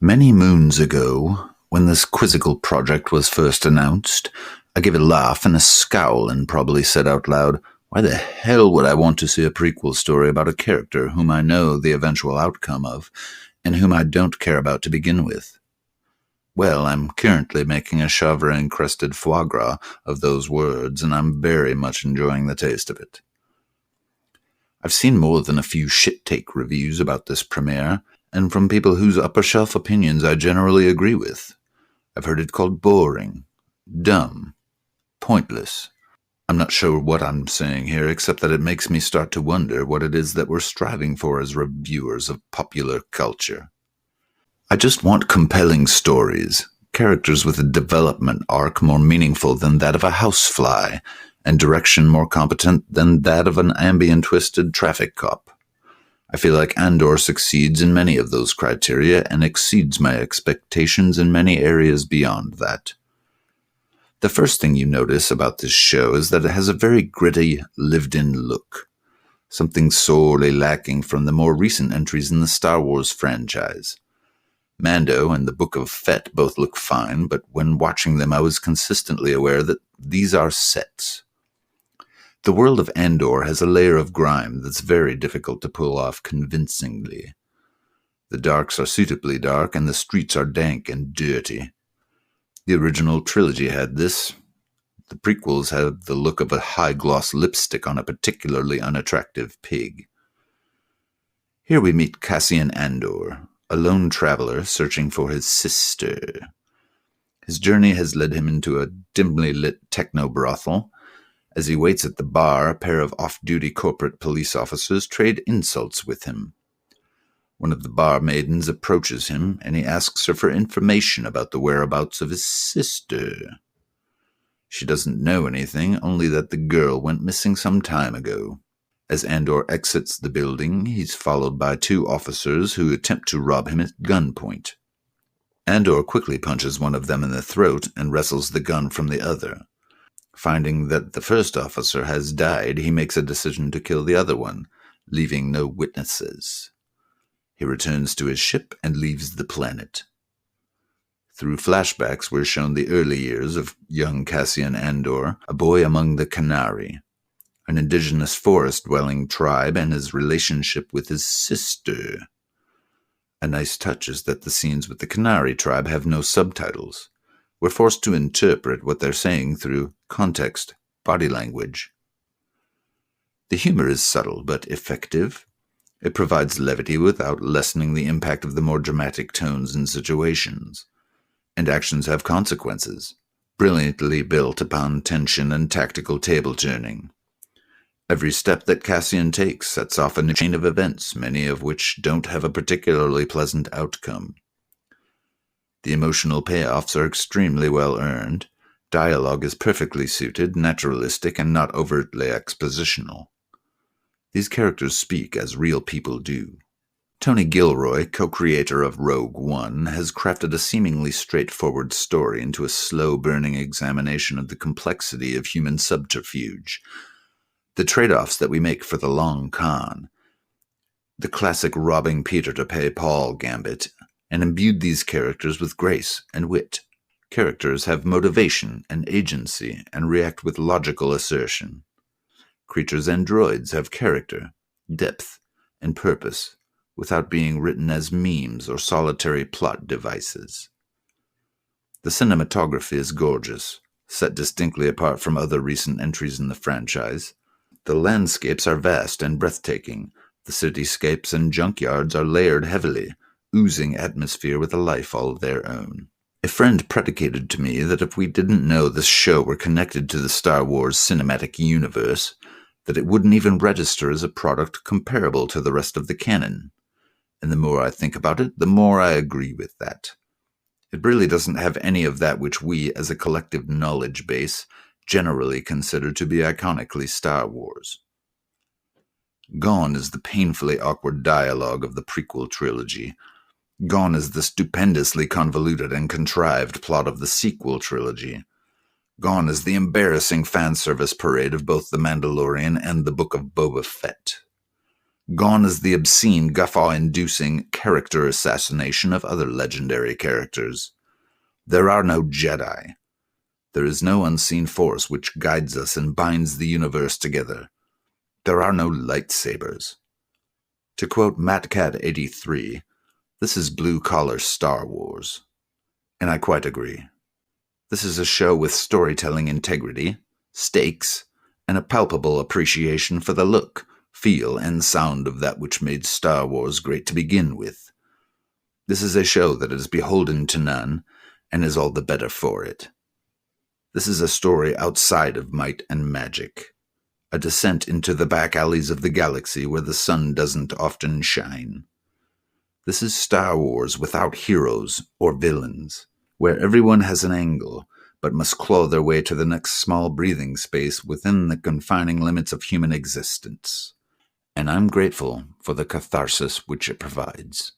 Many moons ago, when this quizzical project was first announced, I gave a laugh and a scowl and probably said out loud, "Why the hell would I want to see a prequel story about a character whom I know the eventual outcome of, and whom I don't care about to begin with?" Well, I'm currently making a Chèvre-encrusted foie gras of those words, and I'm very much enjoying the taste of it. I've seen more than a few shit-take reviews about this premiere, and from people whose upper-shelf opinions I generally agree with. I've heard it called boring, dumb, pointless. I'm not sure what I'm saying here, except that it makes me start to wonder what it is that we're striving for as reviewers of popular culture. I just want compelling stories, characters with a development arc more meaningful than that of a housefly, and direction more competent than that of an ambient-twisted traffic cop. I feel like Andor succeeds in many of those criteria and exceeds my expectations in many areas beyond that. The first thing you notice about this show is that it has a very gritty, lived-in look, something sorely lacking from the more recent entries in the Star Wars franchise. Mando and the Book of Fett both look fine, but when watching them I was consistently aware that these are sets. The world of Andor has a layer of grime that's very difficult to pull off convincingly. The darks are suitably dark, and the streets are dank and dirty. The original trilogy had this. The prequels have the look of a high-gloss lipstick on a particularly unattractive pig. Here we meet Cassian Andor, a lone traveler searching for his sister. His journey has led him into a dimly lit techno-brothel. As he waits at the bar, a pair of off-duty corporate police officers trade insults with him. One of the bar maidens approaches him, and he asks her for information about the whereabouts of his sister. She doesn't know anything, only that the girl went missing some time ago. As Andor exits the building, he's followed by two officers who attempt to rob him at gunpoint. Andor quickly punches one of them in the throat and wrestles the gun from the other. Finding that the first officer has died, he makes a decision to kill the other one, leaving no witnesses. He returns to his ship and leaves the planet. Through flashbacks, we're shown the early years of young Cassian Andor, a boy among the Canary, an indigenous forest-dwelling tribe, and his relationship with his sister. A nice touch is that the scenes with the Canary tribe have no subtitles. We're forced to interpret what they're saying through context, body language. The humor is subtle but effective. It provides levity without lessening the impact of the more dramatic tones and situations. And actions have consequences, brilliantly built upon tension and tactical table-turning. Every step that Cassian takes sets off a new chain of events, many of which don't have a particularly pleasant outcome. The emotional payoffs are extremely well earned. Dialogue is perfectly suited, naturalistic, and not overtly expositional. These characters speak as real people do. Tony Gilroy, co-creator of Rogue One, has crafted a seemingly straightforward story into a slow-burning examination of the complexity of human subterfuge, the trade-offs that we make for the long con, the classic robbing Peter to pay Paul gambit, and imbued these characters with grace and wit. Characters have motivation and agency and react with logical assertion. Creatures and droids have character, depth, and purpose, without being written as memes or solitary plot devices. The cinematography is gorgeous, set distinctly apart from other recent entries in the franchise. The landscapes are vast and breathtaking. The cityscapes and junkyards are layered heavily, oozing atmosphere with a life all of their own. A friend predicated to me that if we didn't know this show were connected to the Star Wars cinematic universe, that it wouldn't even register as a product comparable to the rest of the canon. And the more I think about it, the more I agree with that. It really doesn't have any of that which we, as a collective knowledge base, generally consider to be iconically Star Wars. Gone is the painfully awkward dialogue of the prequel trilogy. Gone is the stupendously convoluted and contrived plot of the sequel trilogy. Gone is the embarrassing fan service parade of both The Mandalorian and the Book of Boba Fett. Gone is the obscene, guffaw-inducing character assassination of other legendary characters. There are no Jedi. There is no unseen force which guides us and binds the universe together. There are no lightsabers. To quote MatCat83, this is blue-collar Star Wars. And I quite agree. This is a show with storytelling integrity, stakes, and a palpable appreciation for the look, feel, and sound of that which made Star Wars great to begin with. This is a show that is beholden to none, and is all the better for it. This is a story outside of might and magic, a descent into the back alleys of the galaxy where the sun doesn't often shine. This is Star Wars without heroes or villains, where everyone has an angle, but must claw their way to the next small breathing space within the confining limits of human existence. And I'm grateful for the catharsis which it provides.